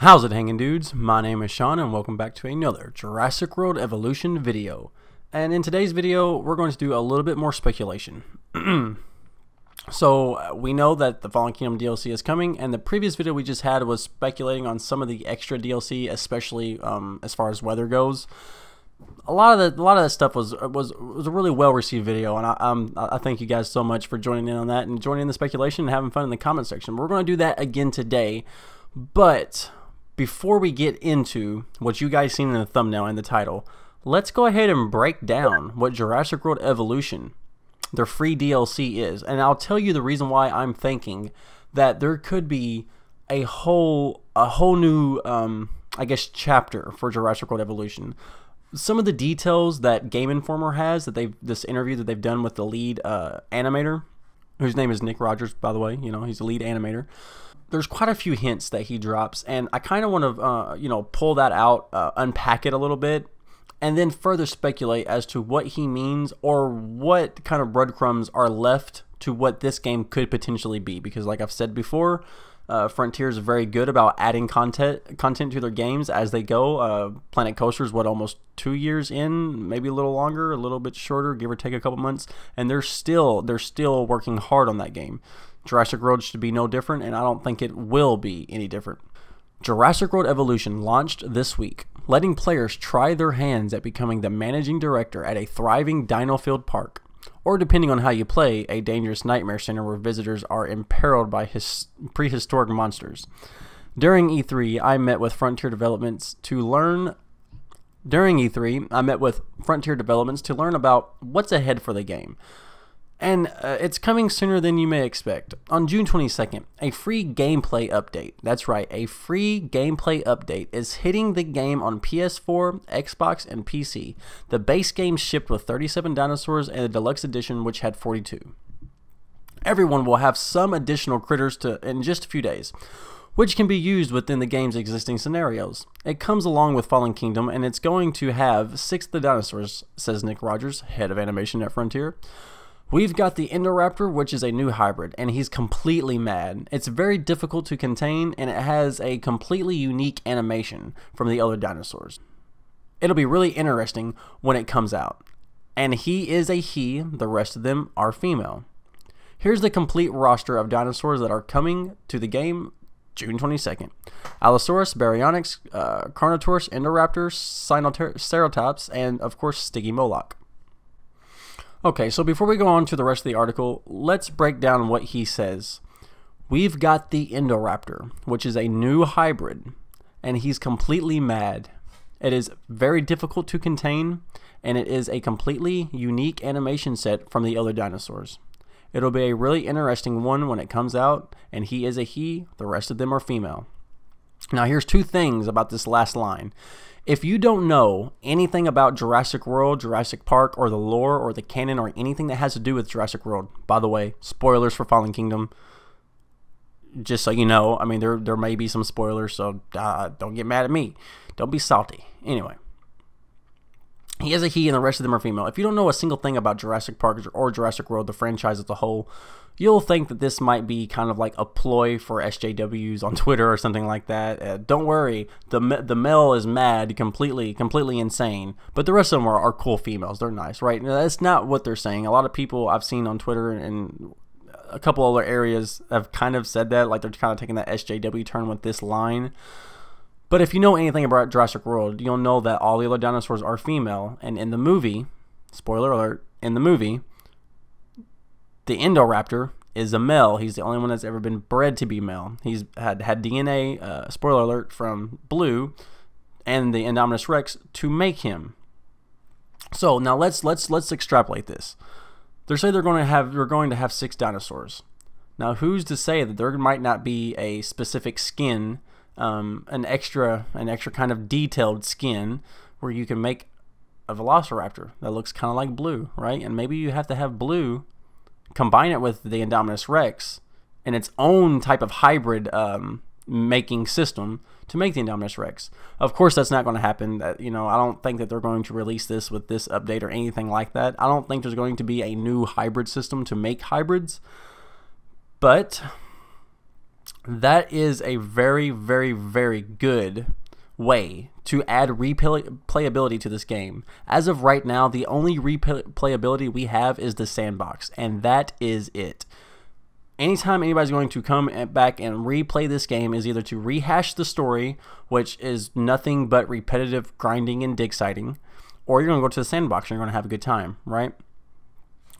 How's it hanging, dudes? My name is Sean and welcome back to another Jurassic World Evolution video. And in today's video, we're going to do a little bit more speculation. So we know that the Fallen Kingdom DLC is coming, and the previous video we just had was speculating on some of the extra DLC, especially as far as weather goes. A lot of that stuff was a really well received video, and I thank you guys so much for joining in on that and joining in the speculation and having fun in the comment section. We're going to do that again today, but before we get into what you guys seen in the thumbnail and the title, let's go ahead and break down what Jurassic World Evolution, their free DLC, is. And I'll tell you the reason why I'm thinking that there could be a whole new, I guess, chapter for Jurassic World Evolution. Some of the details that Game Informer has, that this interview that they've done with the lead animator, whose name is Nick Rogers, by the way, you know, he's the lead animator. There's quite a few hints that he drops, and I kind of want to, you know, pull that out, unpack it a little bit, and then further speculate as to what he means or what kind of breadcrumbs are left to what this game could potentially be. Because, like I've said before, Frontier is very good about adding content to their games as they go. Planet Coaster is what, almost 2 years in, maybe a little longer, a little bit shorter, give or take a couple months, and they're still working hard on that game. Jurassic World should be no different, and I don't think it will be any different. Jurassic World Evolution launched this week, letting players try their hands at becoming the managing director at a thriving dino-filled park, or depending on how you play, a dangerous nightmare center where visitors are imperiled by prehistoric monsters. During E3, I met with Frontier Developments to learn about what's ahead for the game. And it's coming sooner than you may expect. On June 22nd, a free gameplay update, that's right, a free gameplay update is hitting the game on PS4, Xbox, and PC. The base game shipped with 37 dinosaurs and the deluxe edition, which had 42. Everyone will have some additional critters in just a few days, which can be used within the game's existing scenarios. It comes along with Fallen Kingdom, and it's going to have 6 of the dinosaurs, says Nick Rogers, head of animation at Frontier. We've got the Indoraptor, which is a new hybrid, and he's completely mad. It's very difficult to contain, and it has a completely unique animation from the other dinosaurs. It'll be really interesting when it comes out. And he is a he, the rest of them are female. Here's the complete roster of dinosaurs that are coming to the game June 22nd. Allosaurus, Baryonyx, Carnotaurus, Indoraptor, Sinoceratops, and of course Stygimoloch. Okay, so before we go on to the rest of the article, let's break down what he says. We've got the Indoraptor, which is a new hybrid, and he's completely mad. It is very difficult to contain, and it is a completely unique animation set from the other dinosaurs. It'll be a really interesting one when it comes out, and he is a he, the rest of them are female. Now here's 2 things about this last line. If you don't know anything about Jurassic World, Jurassic Park, or the lore, or the canon, or anything that has to do with Jurassic World, by the way, spoilers for Fallen Kingdom, just so you know, I mean, there may be some spoilers, so don't get mad at me. Don't be salty. Anyway, he is a he and the rest of them are female. If you don't know a single thing about Jurassic Park or Jurassic World, the franchise as a whole, you'll think that this might be kind of like a ploy for SJWs on Twitter or something like that. Don't worry, the male is mad, completely insane, but the rest of them are cool females. They're nice, right? Now, that's not what they're saying. A lot of people I've seen on Twitter and a couple other areas have kind of said that, like they're kind of taking that SJW turn with this line. But if you know anything about Jurassic World, you'll know that all the other dinosaurs are female, and in the movie, spoiler alert, in the movie, the Indoraptor is a male. He's the only one that's ever been bred to be male. He's had DNA, spoiler alert, from Blue and the Indominus Rex to make him. So now let's extrapolate this. They say we're going to have 6 dinosaurs. Now who's to say that there might not be a specific skin, an extra kind of detailed skin where you can make a Velociraptor that looks kind of like Blue, right? And maybe you have to have Blue combine it with the Indominus Rex in its own type of hybrid making system to make the Indoraptor Rex. Of course, that's not going to happen. You know, I don't think that they're going to release this with this update or anything like that. I don't think there's going to be a new hybrid system to make hybrids. But That is a very, very, very good way to add replayability to this game. As of right now, the only replayability we have is the sandbox, and that is it. Anytime anybody's going to come back and replay this game is either to rehash the story, which is nothing but repetitive grinding and dig siting, or you're going to go to the sandbox and you're going to have a good time, right?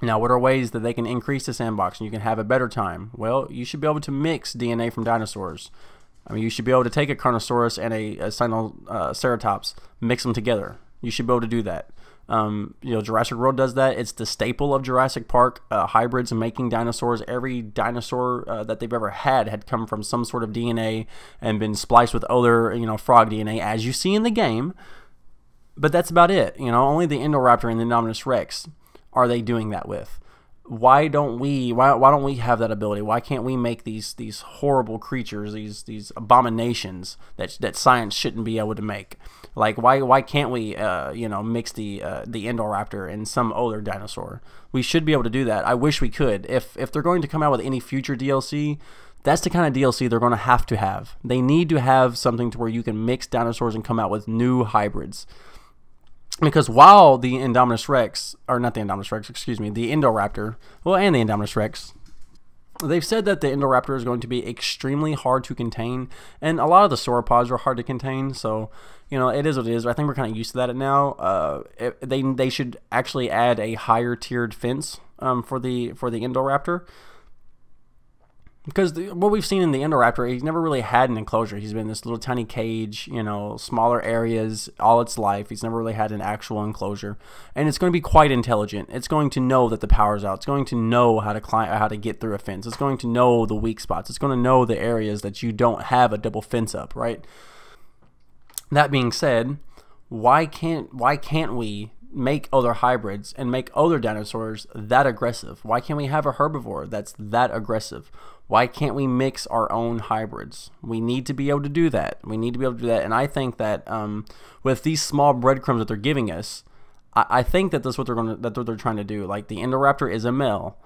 Now, what are ways that they can increase the sandbox and you can have a better time? Well, you should be able to mix DNA from dinosaurs. I mean, you should be able to take a Carnosaurus and a Sinoceratops, mix them together. You should be able to do that. You know, Jurassic World does that. It's the staple of Jurassic Park, hybrids and making dinosaurs. Every dinosaur that they've ever had come from some sort of DNA and been spliced with other, you know, frog DNA, as you see in the game. But that's about it. You know, only the Indoraptor and the Indominus Rex are they doing that with. Why don't we have that ability? Why can't we make these horrible creatures, these abominations that science shouldn't be able to make? Like why can't we you know, mix the Indoraptor and some other dinosaur? We should be able to do that. I wish we could. If they're going to come out with any future DLC, that's the kind of DLC they're going to have. They need to have something to where you can mix dinosaurs and come out with new hybrids. Because while the Indominus Rex, or not the Indominus Rex, excuse me, the Indoraptor, well, and the Indominus Rex, they've said that the Indoraptor is going to be extremely hard to contain, and a lot of the sauropods are hard to contain, so, you know, it is what it is. I think we're kind of used to that now. They should actually add a higher tiered fence for the Indoraptor. Because what we've seen in the Indoraptor, he's never really had an enclosure. He's been in this little tiny cage, you know, smaller areas all its life. He's never really had an actual enclosure. And it's going to be quite intelligent. It's going to know that the power's out. It's going to know how to climb, how to get through a fence. It's going to know the weak spots. It's going to know the areas that you don't have a double fence up, right? That being said, why can't we make other hybrids and make other dinosaurs that aggressive? Why can't we have a herbivore that's that aggressive? Why can't we mix our own hybrids? We need to be able to do that. And I think that with these small breadcrumbs that they're giving us, I think that that's what they're trying to do. Like the Indoraptor is a male,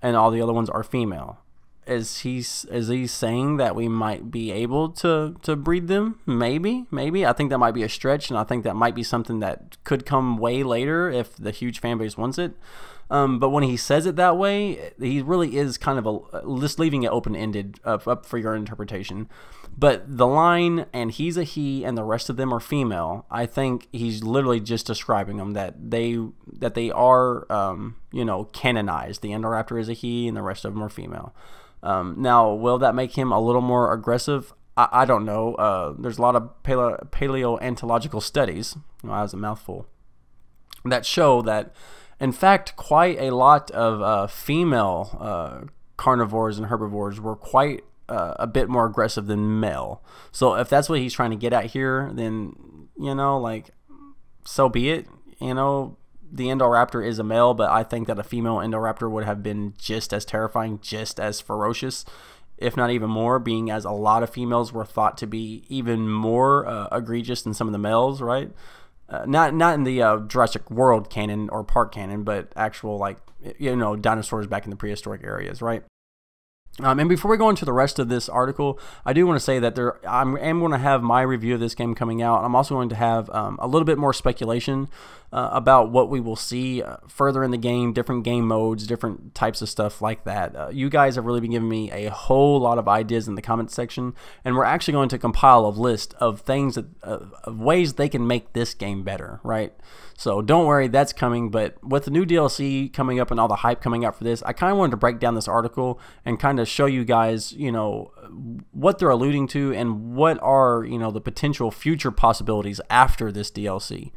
and all the other ones are female. Is he saying that we might be able to breed them? Maybe. I think that might be a stretch, and I think that might be something that could come way later if the huge fan base wants it. But when he says it that way, he really is kind of just leaving it open-ended, up for your interpretation. But the line, and he's a he, and the rest of them are female, I think he's literally just describing them, that they are, you know, canonized. The Indoraptor is a he, and the rest of them are female. Now, will that make him a little more aggressive? I don't know. There's a lot of paleontological studies, that was a mouthful, that show that, in fact, quite a lot of female carnivores and herbivores were quite a bit more aggressive than male. So if that's what he's trying to get at here, then, you know, like, so be it. You know, the Indoraptor is a male, but I think that a female Indoraptor would have been just as terrifying, just as ferocious, if not even more, being as a lot of females were thought to be even more egregious than some of the males, right? Not in the Jurassic World canon or park canon, but actual, like, you know, dinosaurs back in the prehistoric areas, right? And before we go into the rest of this article, I do want to say that I am going to have my review of this game coming out. I'm also going to have a little bit more speculation about what we will see further in the game, different game modes, different types of stuff like that. You guys have really been giving me a whole lot of ideas in the comments section, and we're actually going to compile a list of things of ways they can make this game better, right? So don't worry, that's coming. But with the new DLC coming up and all the hype coming out for this, I kind of wanted to break down this article and kind of show you guys, you know, what they're alluding to and what are, you know, the potential future possibilities after this DLC.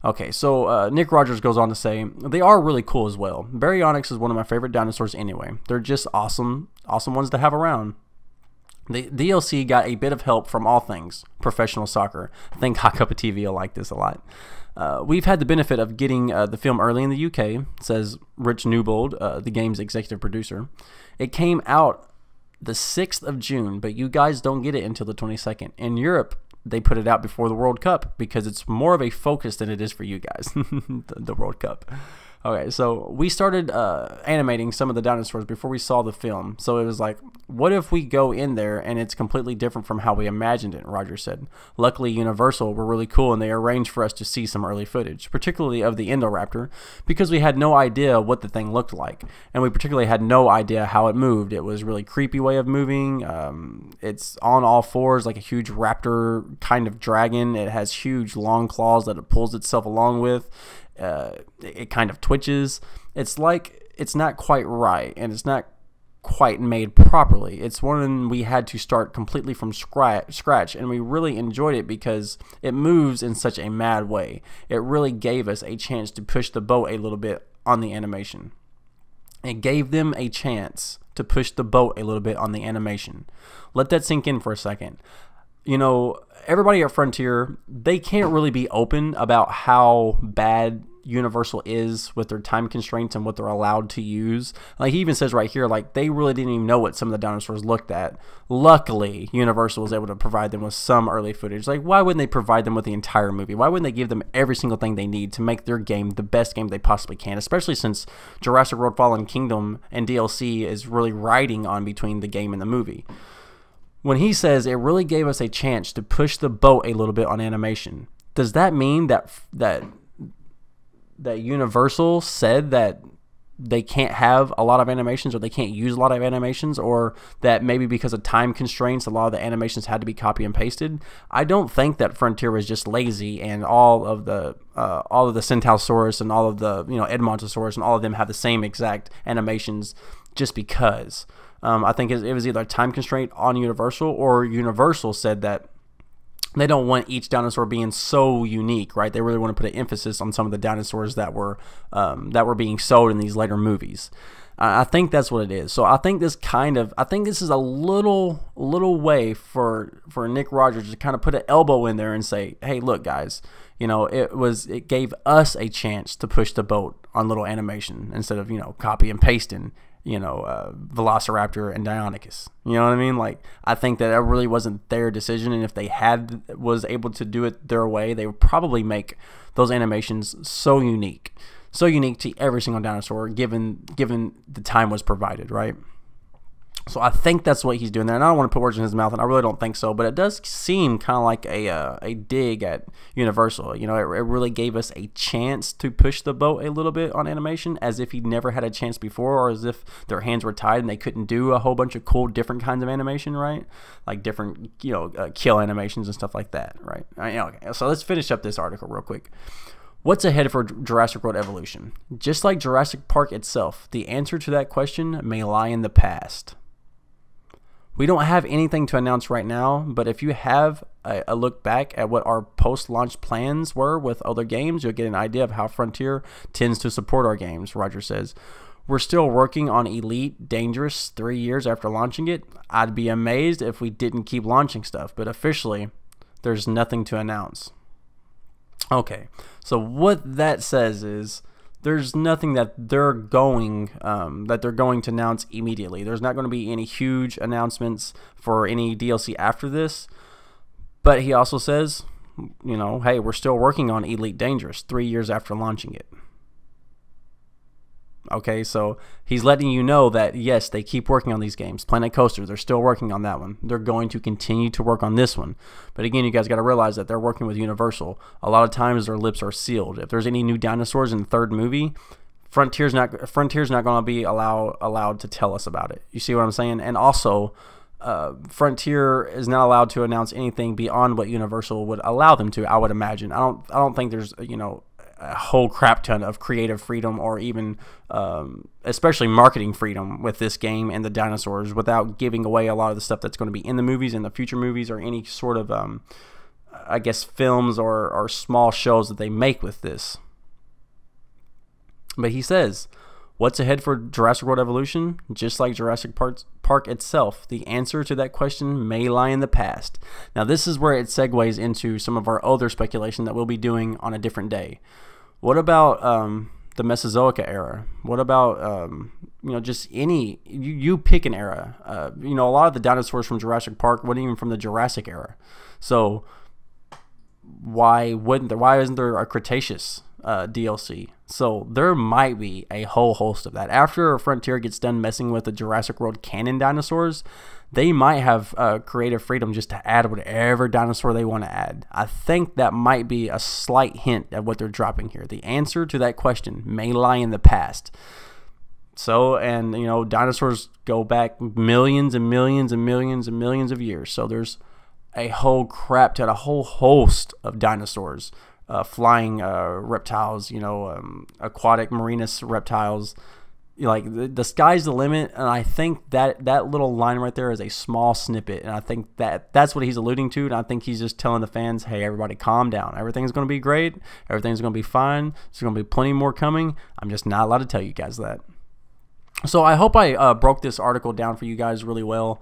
Okay, so Nick Rogers goes on to say, they are really cool as well. Baryonyx is one of my favorite dinosaurs anyway. They're just awesome ones to have around. The DLC got a bit of help from all things professional soccer. I think Hot Cup of TV will like this a lot. We've had the benefit of getting the film early in the UK, says Rich Newbold, the game's executive producer. It came out the 6th of June, but you guys don't get it until the 22nd. In Europe, they put it out before the World Cup because it's more of a focus than it is for you guys, the World Cup. Okay, so we started animating some of the dinosaurs before we saw the film. So it was like, what if we go in there and it's completely different from how we imagined it, Roger said. Luckily, Universal were really cool and they arranged for us to see some early footage, particularly of the Indoraptor, because we had no idea what the thing looked like. And we particularly had no idea how it moved. It was a really creepy way of moving. It's on all fours like a huge raptor kind of dragon. It has huge long claws that it pulls itself along with. It kind of twitches. It's like it's not quite right, and it's not quite made properly. It's one we had to start completely from scratch, and we really enjoyed it because it moves in such a mad way. It really gave us a chance to push the boat a little bit on the animation. It gave them a chance to push the boat a little bit on the animation. Let that sink in for a second. You know, everybody at Frontier, they can't really be open about how bad Universal is with their time constraints and what they're allowed to use. Like he even says right here, like they really didn't even know what some of the dinosaurs looked at. Luckily, Universal was able to provide them with some early footage. Like why wouldn't they provide them with the entire movie? Why wouldn't they give them every single thing they need to make their game the best game they possibly can? Especially since Jurassic World Fallen Kingdom and DLC is really riding on between the game and the movie. When he says it really gave us a chance to push the boat a little bit on animation, does that mean that Universal said that they can't have a lot of animations or they can't use a lot of animations, or that maybe because of time constraints a lot of the animations had to be copy and pasted? I don't think that Frontier was just lazy and all of the Centaurosaurus and all of the Edmontosaurus and all of them have the same exact animations just because. I think it was either a time constraint on Universal, or Universal said that they don't want each dinosaur being so unique, right? They really want to put an emphasis on some of the dinosaurs that were being sold in these later movies. I think that's what it is. So I think this is a little way for Nick Rogers to kind of put an elbow in there and say, hey, look, guys, it gave us a chance to push the boat on little animation instead of copy and pasting. Velociraptor and Deinonychus. You know what I mean? Like, I think that really wasn't their decision, and if they was able to do it their way, they would probably make those animations so unique to every single dinosaur, given the time was provided, right? So I think that's what he's doing there, and I don't want to put words in his mouth, and I really don't think so, but it does seem kind of like a dig at Universal. It really gave us a chance to push the boat a little bit on animation, as if he'd never had a chance before, or as if their hands were tied and they couldn't do a whole bunch of cool different kinds of animation, right? Like different kill animations and stuff like that, right? Okay. So let's finish up this article real quick. What's ahead for Jurassic World Evolution? Just like Jurassic Park itself, the answer to that question may lie in the past. We don't have anything to announce right now, but if you have a look back at what our post-launch plans were with other games, you'll get an idea of how Frontier tends to support our games, Roger says. We're still working on Elite Dangerous 3 years after launching it. I'd be amazed if we didn't keep launching stuff, but officially, there's nothing to announce. Okay, so what that says is there's nothing that they're going to announce immediately. There's not going to be any huge announcements for any DLC after this. But he also says, hey, we're still working on Elite Dangerous 3 years after launching it. Okay, so he's letting you know that, yes, they keep working on these games. Planet Coaster, they're still working on that one. They're going to continue to work on this one. But again, you guys got to realize that they're working with Universal. A lot of times their lips are sealed. If there's any new dinosaurs in the third movie, Frontier's not going to be allowed to tell us about it. You see what I'm saying? And also, Frontier is not allowed to announce anything beyond what Universal would allow them to, I would imagine. I don't think there's, a whole crap ton of creative freedom, or even especially marketing freedom with this game and the dinosaurs, without giving away a lot of the stuff that's going to be in the movies and the future movies, or any sort of I guess films or small shows that they make with this. But he says, what's ahead for Jurassic World Evolution? Just like Jurassic Park itself, the answer to that question may lie in the past. Now this is where it segues into some of our other speculation that we'll be doing on a different day. What about the Mesozoic era? What about just any, you pick an era. A lot of the dinosaurs from Jurassic Park weren't even from the Jurassic era. So why isn't there a Cretaceous DLC. So there might be a whole host of that. After Frontier gets done messing with the Jurassic World canon dinosaurs, they might have creative freedom just to add whatever dinosaur they want to add. I think that might be a slight hint at what they're dropping here. The answer to that question may lie in the past. So, and you know, dinosaurs go back millions and millions and millions and millions of years. So there's a whole crap ton, a whole host of dinosaurs, flying reptiles, you know, aquatic marinous reptiles. Like the sky's the limit, and I think that little line right there is a small snippet, and I think that's what he's alluding to, and I think he's just telling the fans, hey, everybody calm down, everything's going to be great, everything's going to be fine, there's going to be plenty more coming. I'm just not allowed to tell you guys that. So I hope I broke this article down for you guys really well.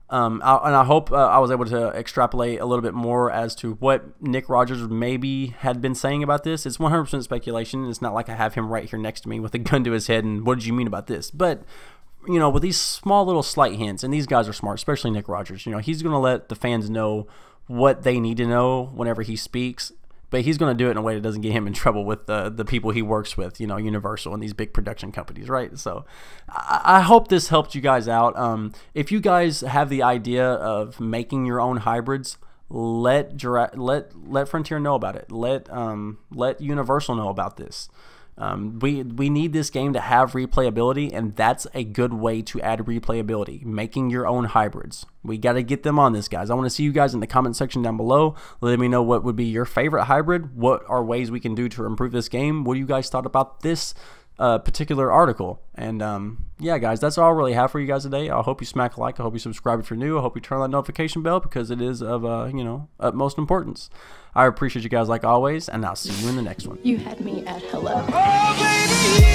And I hope I was able to extrapolate a little bit more as to what Nick Rogers maybe had been saying about this. It's 100% speculation. It's not like I have him right here next to me with a gun to his head and what did you mean about this? But, you know, with these small little slight hints, and these guys are smart, especially Nick Rogers, you know, he's going to let the fans know what they need to know whenever he speaks. But he's going to do it in a way that doesn't get him in trouble with the people he works with, you know, Universal and these big production companies, right? So I hope this helped you guys out. If you guys have the idea of making your own hybrids, let Frontier know about it. Let Universal know about this. We need this game to have replayability, and that's a good way to add replayability, making your own hybrids. We got to get them on this, guys. I want to see you guys in the comment section down below. Let me know what would be your favorite hybrid. What are ways we can do to improve this game? What do you guys thought about this particular article? And yeah, guys, that's all I really have for you guys today. I hope you smack a like. I hope you subscribe if you're new. I hope you turn on that notification bell because it is of you know, utmost importance. I appreciate you guys like always, and I'll see you in the next one. You had me at hello. Oh, baby.